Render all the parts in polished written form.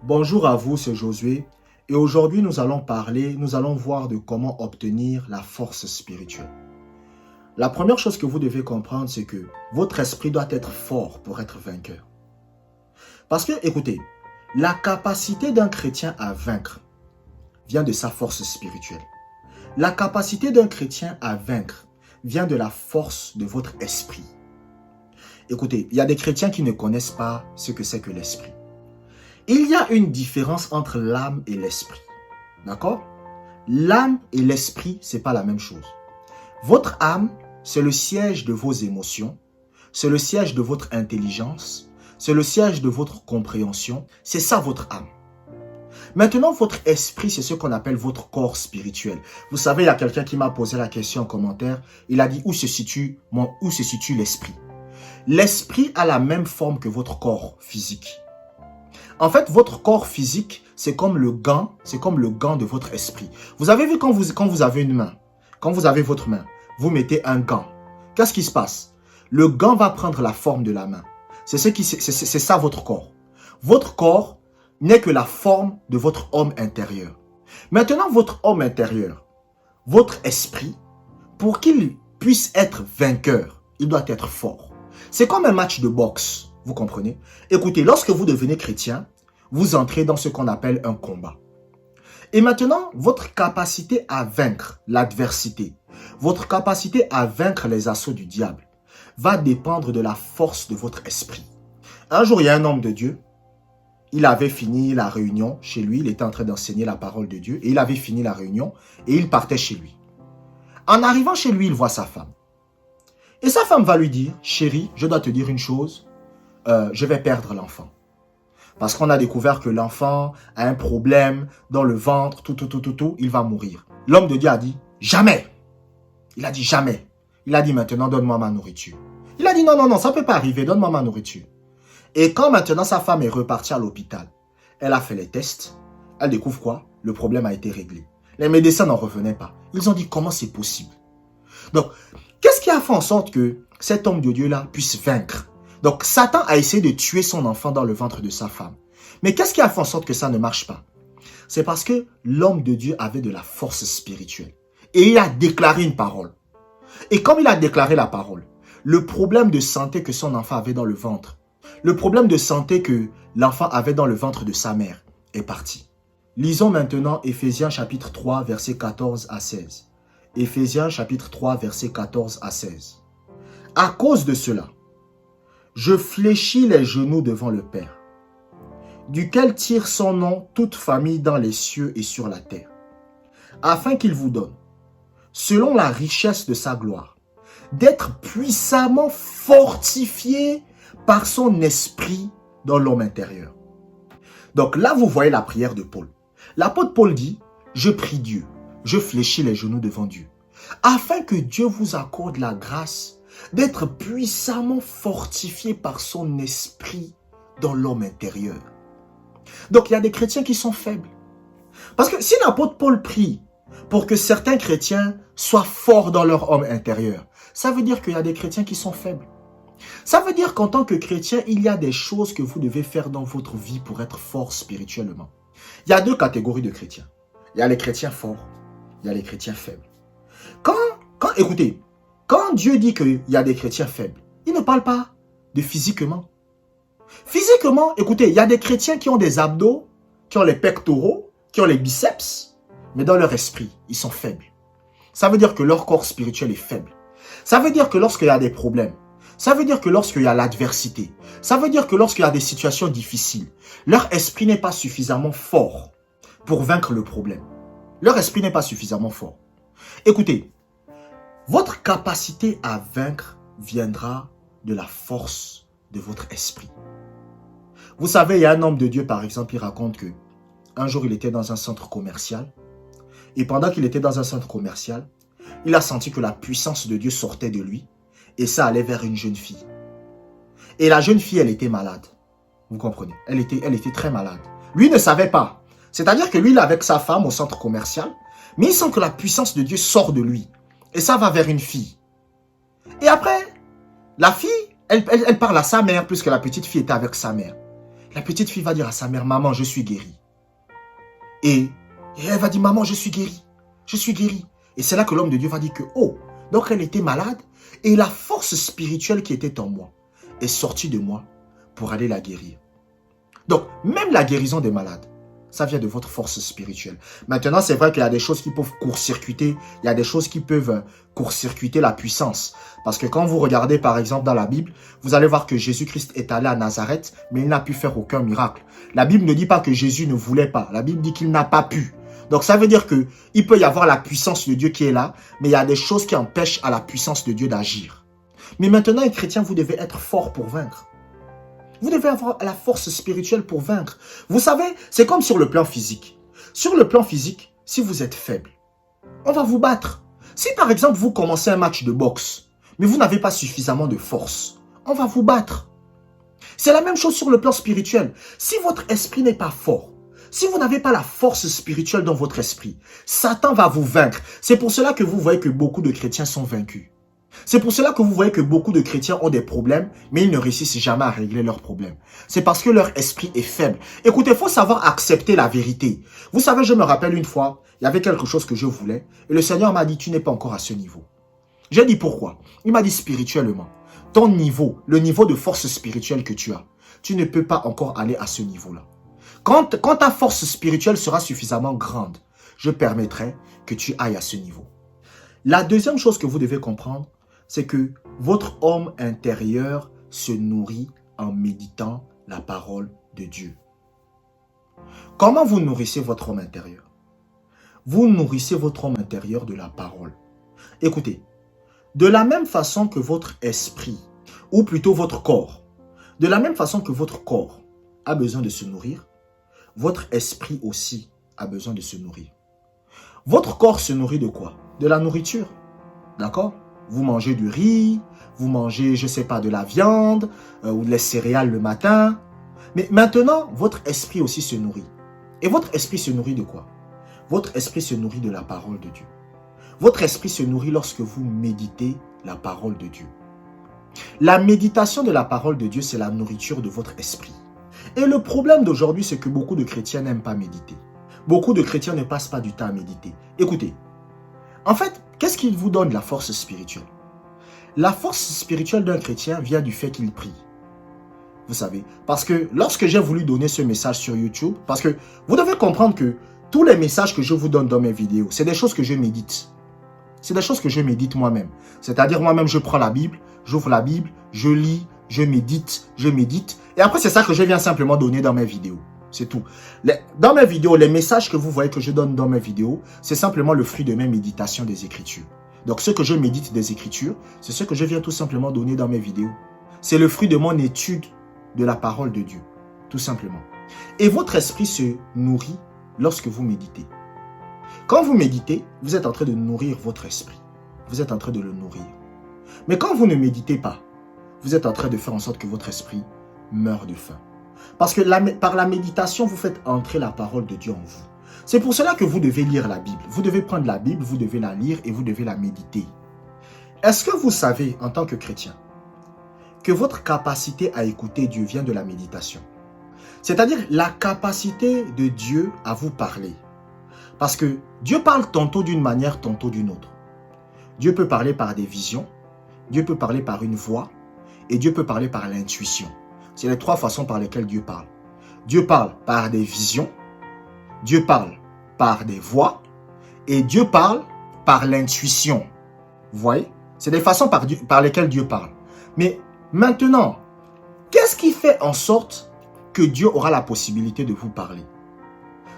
Bonjour à vous, c'est Josué. Et aujourd'hui, nous allons voir de comment obtenir la force spirituelle. La première chose que vous devez comprendre, c'est que votre esprit doit être fort pour être vainqueur. Parce que, écoutez, la capacité d'un chrétien à vaincre vient de sa force spirituelle. La capacité d'un chrétien à vaincre vient de la force de votre esprit. Écoutez, il y a des chrétiens qui ne connaissent pas ce que c'est que l'esprit. Il y a une différence entre l'âme et l'esprit. D'accord? L'âme et l'esprit, ce n'est pas la même chose. Votre âme, c'est le siège de vos émotions, c'est le siège de votre intelligence, c'est le siège de votre compréhension. C'est ça votre âme. Maintenant, votre esprit, c'est ce qu'on appelle votre corps spirituel. Vous savez, il y a quelqu'un qui m'a posé la question en commentaire. Il a dit où se situe l'esprit? L'esprit a la même forme que votre corps physique. En fait, votre corps physique, c'est comme le gant de votre esprit. Vous avez vu quand vous avez une main, quand vous avez votre main, vous mettez un gant. Qu'est-ce qui se passe? Le gant va prendre la forme de la main. C'est ça votre corps. Votre corps n'est que la forme de votre homme intérieur. Maintenant, votre homme intérieur, votre esprit, pour qu'il puisse être vainqueur, il doit être fort. C'est comme un match de boxe. Vous comprenez? Écoutez, lorsque vous devenez chrétien, vous entrez dans ce qu'on appelle un combat. Et maintenant, votre capacité à vaincre l'adversité, votre capacité à vaincre les assauts du diable, va dépendre de la force de votre esprit. Un jour, il y a un homme de Dieu, il avait fini la réunion chez lui, il était en train d'enseigner la parole de Dieu, et il avait fini la réunion, et il partait chez lui. En arrivant chez lui, il voit sa femme. Et sa femme va lui dire, chérie, je dois te dire une chose, je vais perdre l'enfant. Parce qu'on a découvert que l'enfant a un problème dans le ventre, il va mourir. L'homme de Dieu a dit, jamais. Il a dit jamais. Il a dit maintenant, donne-moi ma nourriture. Il a dit non, ça ne peut pas arriver, donne-moi ma nourriture. Et quand maintenant sa femme est repartie à l'hôpital, elle a fait les tests, elle découvre quoi? Le problème a été réglé. Les médecins n'en revenaient pas. Ils ont dit, comment c'est possible? Donc, qu'est-ce qui a fait en sorte que cet homme de Dieu-là puisse vaincre? Donc, Satan a essayé de tuer son enfant dans le ventre de sa femme. Mais qu'est-ce qui a fait en sorte que ça ne marche pas? C'est parce que l'homme de Dieu avait de la force spirituelle. Et il a déclaré une parole. Et comme il a déclaré la parole, le problème de santé que son enfant avait dans le ventre, le problème de santé que l'enfant avait dans le ventre de sa mère est parti. Lisons maintenant Éphésiens chapitre 3, versets 14 à 16. Éphésiens chapitre 3, versets 14 à 16. À cause de cela, je fléchis les genoux devant le Père, duquel tire son nom toute famille dans les cieux et sur la terre, afin qu'il vous donne, selon la richesse de sa gloire, d'être puissamment fortifié par son esprit dans l'homme intérieur. Donc là, vous voyez la prière de Paul. L'apôtre Paul dit, je prie Dieu, je fléchis les genoux devant Dieu, afin que Dieu vous accorde la grâce d'être puissamment fortifié par son esprit dans l'homme intérieur. Donc, il y a des chrétiens qui sont faibles. Parce que si l'apôtre Paul prie pour que certains chrétiens soient forts dans leur homme intérieur, ça veut dire qu'il y a des chrétiens qui sont faibles. Ça veut dire qu'en tant que chrétien, il y a des choses que vous devez faire dans votre vie pour être fort spirituellement. Il y a deux catégories de chrétiens. Il y a les chrétiens forts, il y a les chrétiens faibles. Écoutez, quand Dieu dit qu'il y a des chrétiens faibles, il ne parle pas de physiquement. Physiquement, écoutez, il y a des chrétiens qui ont des abdos, qui ont les pectoraux, qui ont les biceps, mais dans leur esprit, ils sont faibles. Ça veut dire que leur corps spirituel est faible. Ça veut dire que lorsqu'il y a des problèmes, ça veut dire que lorsqu'il y a l'adversité, ça veut dire que lorsqu'il y a des situations difficiles, leur esprit n'est pas suffisamment fort pour vaincre le problème. Leur esprit n'est pas suffisamment fort. Écoutez, votre capacité à vaincre viendra de la force de votre esprit. Vous savez, il y a un homme de Dieu, par exemple, il raconte que un jour, il était dans un centre commercial. Et pendant qu'il était dans un centre commercial, il a senti que la puissance de Dieu sortait de lui. Et ça allait vers une jeune fille. Et la jeune fille, elle était malade. Vous comprenez? Elle était très malade. Lui ne savait pas. C'est-à-dire que lui, il est avec sa femme au centre commercial. Mais il sent que la puissance de Dieu sort de lui. Et ça va vers une fille. Et après, la fille, elle parle à sa mère, puisque la petite fille était avec sa mère. La petite fille va dire à sa mère, maman, je suis guérie. Et elle va dire, maman, je suis guérie. Je suis guérie. Et c'est là que l'homme de Dieu va dire que, oh, donc elle était malade et la force spirituelle qui était en moi est sortie de moi pour aller la guérir. Donc, même la guérison des malades, ça vient de votre force spirituelle. Maintenant, c'est vrai qu'il y a des choses qui peuvent court-circuiter. Il y a des choses qui peuvent court-circuiter la puissance. Parce que quand vous regardez, par exemple, dans la Bible, vous allez voir que Jésus-Christ est allé à Nazareth, mais il n'a pu faire aucun miracle. La Bible ne dit pas que Jésus ne voulait pas. La Bible dit qu'il n'a pas pu. Donc, ça veut dire qu'il peut y avoir la puissance de Dieu qui est là, mais il y a des choses qui empêchent à la puissance de Dieu d'agir. Mais maintenant, un chrétien, vous devez être fort pour vaincre. Vous devez avoir la force spirituelle pour vaincre. Vous savez, c'est comme sur le plan physique. Sur le plan physique, si vous êtes faible, on va vous battre. Si par exemple, vous commencez un match de boxe, mais vous n'avez pas suffisamment de force, on va vous battre. C'est la même chose sur le plan spirituel. Si votre esprit n'est pas fort, si vous n'avez pas la force spirituelle dans votre esprit, Satan va vous vaincre. C'est pour cela que vous voyez que beaucoup de chrétiens sont vaincus. C'est pour cela que vous voyez que beaucoup de chrétiens ont des problèmes, mais ils ne réussissent jamais à régler leurs problèmes. C'est parce que leur esprit est faible. Écoutez, il faut savoir accepter la vérité. Vous savez, je me rappelle une fois, il y avait quelque chose que je voulais, et le Seigneur m'a dit, tu n'es pas encore à ce niveau. J'ai dit pourquoi? Il m'a dit spirituellement, ton niveau, le niveau de force spirituelle que tu as, tu ne peux pas encore aller à ce niveau-là. Quand ta force spirituelle sera suffisamment grande, je permettrai que tu ailles à ce niveau. La deuxième chose que vous devez comprendre, c'est que votre homme intérieur se nourrit en méditant la parole de Dieu. Comment vous nourrissez votre homme intérieur? Vous nourrissez votre homme intérieur de la parole. Écoutez, de la même façon que votre esprit, ou plutôt votre corps, de la même façon que votre corps a besoin de se nourrir, votre esprit aussi a besoin de se nourrir. Votre corps se nourrit de quoi? De la nourriture. D'accord? Vous mangez du riz, vous mangez, je ne sais pas, de la viande, ou les céréales le matin. Mais maintenant, votre esprit aussi se nourrit. Et votre esprit se nourrit de quoi? Votre esprit se nourrit de la parole de Dieu. Votre esprit se nourrit lorsque vous méditez la parole de Dieu. La méditation de la parole de Dieu, c'est la nourriture de votre esprit. Et le problème d'aujourd'hui, c'est que beaucoup de chrétiens n'aiment pas méditer. Beaucoup de chrétiens ne passent pas du temps à méditer. Écoutez, en fait, qu'est-ce qui vous donne la force spirituelle? La force spirituelle d'un chrétien vient du fait qu'il prie. Vous savez, parce que lorsque j'ai voulu donner ce message sur YouTube, parce que vous devez comprendre que tous les messages que je vous donne dans mes vidéos, c'est des choses que je médite. C'est des choses que je médite moi-même. C'est-à-dire moi-même, je prends la Bible, j'ouvre la Bible, je lis, je médite. Et après, c'est ça que je viens simplement donner dans mes vidéos. C'est tout. Dans mes vidéos, les messages que vous voyez que je donne dans mes vidéos, c'est simplement le fruit de mes méditations des Écritures. Donc, ce que je médite des Écritures, c'est ce que je viens tout simplement donner dans mes vidéos. C'est le fruit de mon étude de la parole de Dieu, tout simplement. Et votre esprit se nourrit lorsque vous méditez. Quand vous méditez, vous êtes en train de nourrir votre esprit. Vous êtes en train de le nourrir. Mais quand vous ne méditez pas, vous êtes en train de faire en sorte que votre esprit meure de faim. Parce que par la méditation, vous faites entrer la parole de Dieu en vous. C'est pour cela que vous devez lire la Bible. Vous devez prendre la Bible, vous devez la lire et vous devez la méditer. Est-ce que vous savez, en tant que chrétien, que votre capacité à écouter Dieu vient de la méditation? C'est-à-dire la capacité de Dieu à vous parler. Parce que Dieu parle tantôt d'une manière, tantôt d'une autre. Dieu peut parler par des visions, Dieu peut parler par une voix et Dieu peut parler par l'intuition. C'est les trois façons par lesquelles Dieu parle. Dieu parle par des visions, Dieu parle par des voix et Dieu parle par l'intuition. Vous voyez? C'est des façons par lesquelles Dieu parle. Mais maintenant, qu'est-ce qui fait en sorte que Dieu aura la possibilité de vous parler?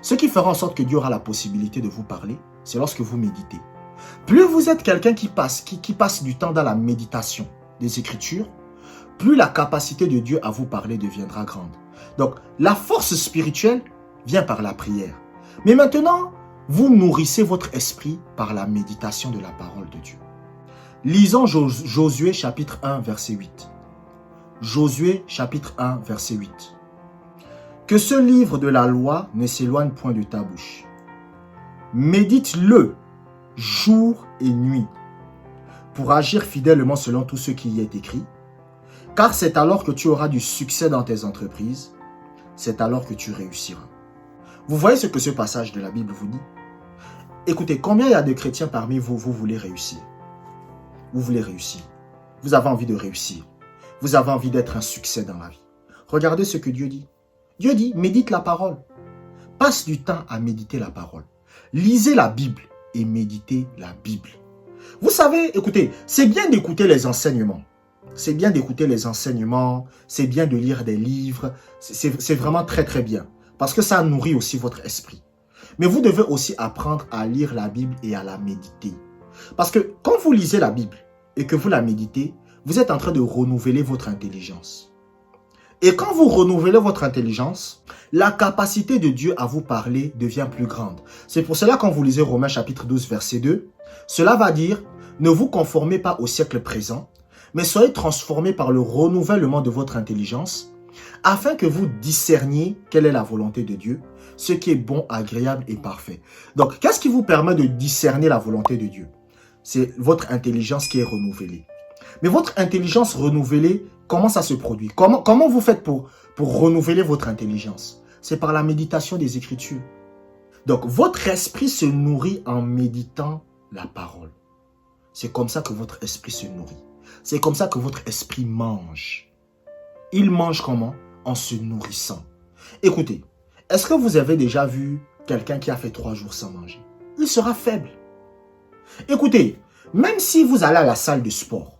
Ce qui fera en sorte que Dieu aura la possibilité de vous parler, c'est lorsque vous méditez. Plus vous êtes quelqu'un qui passe du temps dans la méditation des Écritures, plus la capacité de Dieu à vous parler deviendra grande. Donc, la force spirituelle vient par la prière. Mais maintenant, vous nourrissez votre esprit par la méditation de la parole de Dieu. Lisons Josué chapitre 1, verset 8. Josué chapitre 1, verset 8. Que ce livre de la loi ne s'éloigne point de ta bouche. Médite-le jour et nuit pour agir fidèlement selon tout ce qui y est écrit, car c'est alors que tu auras du succès dans tes entreprises. c'est alors que tu réussiras. Vous voyez ce que ce passage de la Bible vous dit? Écoutez, combien il y a de chrétiens parmi vous, vous voulez réussir? Vous voulez réussir. Vous avez envie de réussir. Vous avez envie d'être un succès dans la vie. Regardez ce que Dieu dit. Dieu dit, médite la parole. Passe du temps à méditer la parole. Lisez la Bible et méditez la Bible. Vous savez, écoutez, c'est bien d'écouter les enseignements. C'est bien d'écouter les enseignements, c'est bien de lire des livres. C'est vraiment très très bien. Parce que ça nourrit aussi votre esprit. Mais vous devez aussi apprendre à lire la Bible et à la méditer. Parce que quand vous lisez la Bible et que vous la méditez, vous êtes en train de renouveler votre intelligence. Et quand vous renouvelez votre intelligence, la capacité de Dieu à vous parler devient plus grande. C'est pour cela quand vous lisez Romains chapitre 12 verset 2, cela va dire, ne vous conformez pas au siècle présent, mais soyez transformés par le renouvellement de votre intelligence, afin que vous discerniez quelle est la volonté de Dieu, ce qui est bon, agréable et parfait. Donc, qu'est-ce qui vous permet de discerner la volonté de Dieu? C'est votre intelligence qui est renouvelée. Mais votre intelligence renouvelée, comment ça se produit? Comment vous faites pour renouveler votre intelligence? C'est par la méditation des Écritures. Donc, votre esprit se nourrit en méditant la parole. C'est comme ça que votre esprit se nourrit. C'est comme ça que votre esprit mange. Il mange comment? En se nourrissant. Écoutez, est-ce que vous avez déjà vu quelqu'un qui a fait 3 jours sans manger? Il sera faible. Écoutez, même si vous allez à la salle de sport,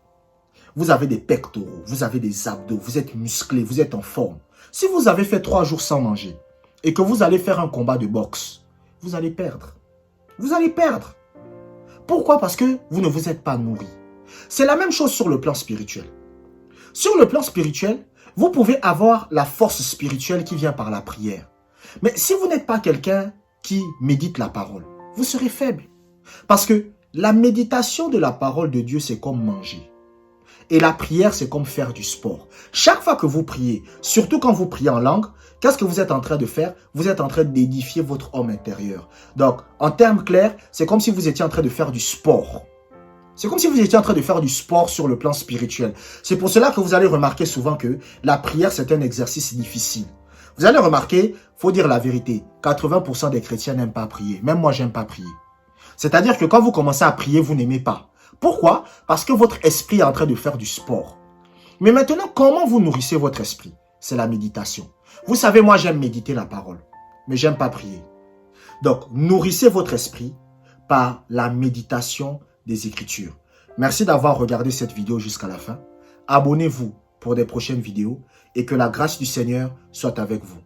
vous avez des pectoraux, vous avez des abdos, vous êtes musclé, vous êtes en forme. Si vous avez fait 3 jours sans manger et que vous allez faire un combat de boxe, vous allez perdre. Vous allez perdre. Pourquoi? Parce que vous ne vous êtes pas nourri. C'est la même chose sur le plan spirituel. Sur le plan spirituel, vous pouvez avoir la force spirituelle qui vient par la prière. Mais si vous n'êtes pas quelqu'un qui médite la parole, vous serez faible. Parce que la méditation de la parole de Dieu, c'est comme manger. Et la prière, c'est comme faire du sport. Chaque fois que vous priez, surtout quand vous priez en langue, qu'est-ce que vous êtes en train de faire? Vous êtes en train d'édifier votre homme intérieur. Donc, en termes clairs, c'est comme si vous étiez en train de faire du sport. C'est comme si vous étiez en train de faire du sport sur le plan spirituel. C'est pour cela que vous allez remarquer souvent que la prière, c'est un exercice difficile. Vous allez remarquer, faut dire la vérité, 80% des chrétiens n'aiment pas prier. Même moi, j'aime pas prier. C'est-à-dire que quand vous commencez à prier, vous n'aimez pas. Pourquoi? Parce que votre esprit est en train de faire du sport. Mais maintenant, comment vous nourrissez votre esprit? C'est la méditation. Vous savez, moi, j'aime méditer la parole, mais j'aime pas prier. Donc, nourrissez votre esprit par la méditation des Écritures. Merci d'avoir regardé cette vidéo jusqu'à la fin. Abonnez-vous pour des prochaines vidéos et que la grâce du Seigneur soit avec vous.